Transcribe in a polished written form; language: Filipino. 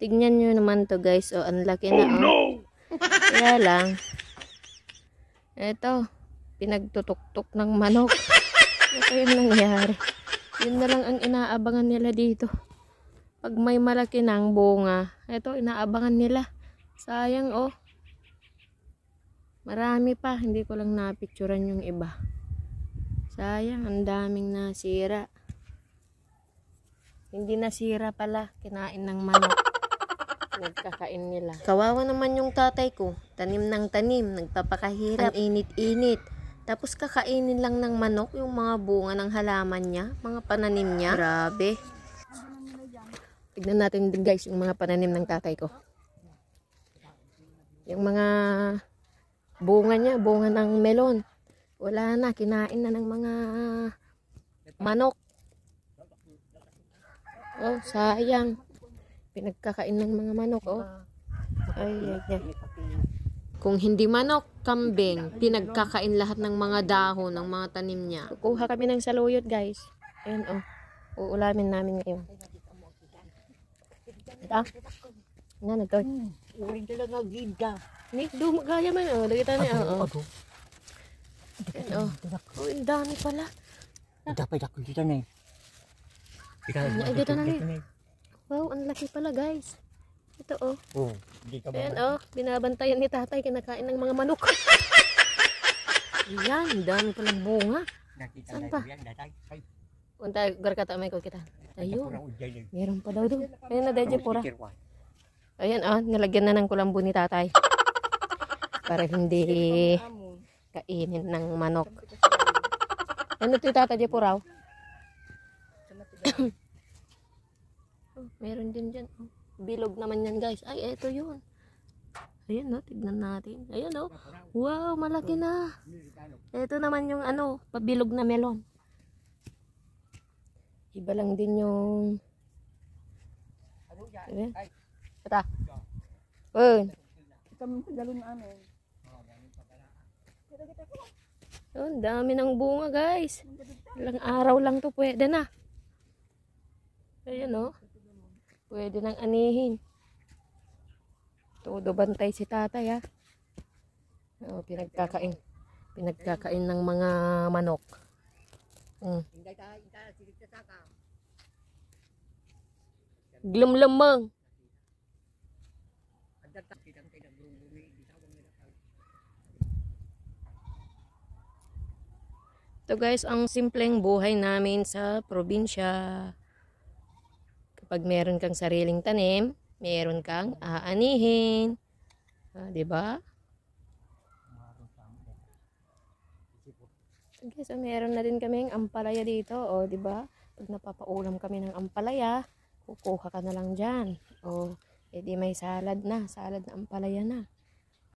Tignan nyo naman to guys. O, ang laki na. Oh. Kaya lang, eto, pinagtutok-tok ng manok. Ano kayang nangyari? Yun na lang ang inaabangan nila dito. Pag may malaki ng bunga, eto, inaabangan nila. Sayang, oh. Marami pa. Hindi ko lang napicturan yung iba. Sayang, ang daming nasira. Hindi nasira pala. Kinain ng manok. Nagkakain nila. Kawawa naman yung tatay ko. Tanim ng tanim. Nagpapakahirap. Ang init-init. Tapos kakainin lang ng manok yung mga bunga ng halaman niya. Mga pananim niya. Grabe. Tignan natin din guys yung mga pananim ng tatay ko. Yung mga bunga niya. Bunga ng melon. Wala na. Kinain na ng mga manok. Oh, sayang. Pinagkakain ng mga manok, oh. Ay. Kung hindi manok, kambing. Pinagkakain lahat ng mga dahon, ng mga tanim niya. Kukuha kami ng saluyot, guys. Ayan, oh. Uulamin namin ngayon. Ito? Ano, nagkawin? Uwing talaga, gida. Ni, dumagaya man, oh. Lagita niya, oh. Ayan, oh. Oh, ang dami pala. Dapat ako dito na eh. Dito na eh. Wow, ang laki pala guys. Ito oh. Oh, hindi ka ba? Ayan oh, binabantayan ni tatay kinakain ng mga manok. Ayan, dami palang bunga. Saan pa? Punta, garkata may ko kita. Ayun. Meron pa daw doon. Ayan na dahil pura. Ayan oh, nilagyan na ng kulambo ni tatay. Para hindi kainin ng manok. Ano ito tatay di puraw? Oh, meron din dyan. Oh, bilog naman yan guys. Ay, eto yun. Ayan no, tignan natin. Ayan no. Wow, malaki na. Eto naman yung ano, pabilog na melon. Iba lang din yung... Ayan. Ata. Oh. Oh, dami ng bunga guys. Ilang araw lang to pwede na. Ayan no. Pwede nang anihin. Todo bantay si tatay ha. Oh, pinagkakain. Pinagkakain ng mga manok. Glumlumang. Ito guys, ang simpleng buhay namin sa probinsya. Kapag meron kang sariling tanim, meron kang aanihin. Di ba? Okay, so meron na din kaming ampalaya dito, o di ba? Pag napapaulam kami ng ampalaya, kukuha ka na lang diyan. O edi may salad na, salad na ampalaya na.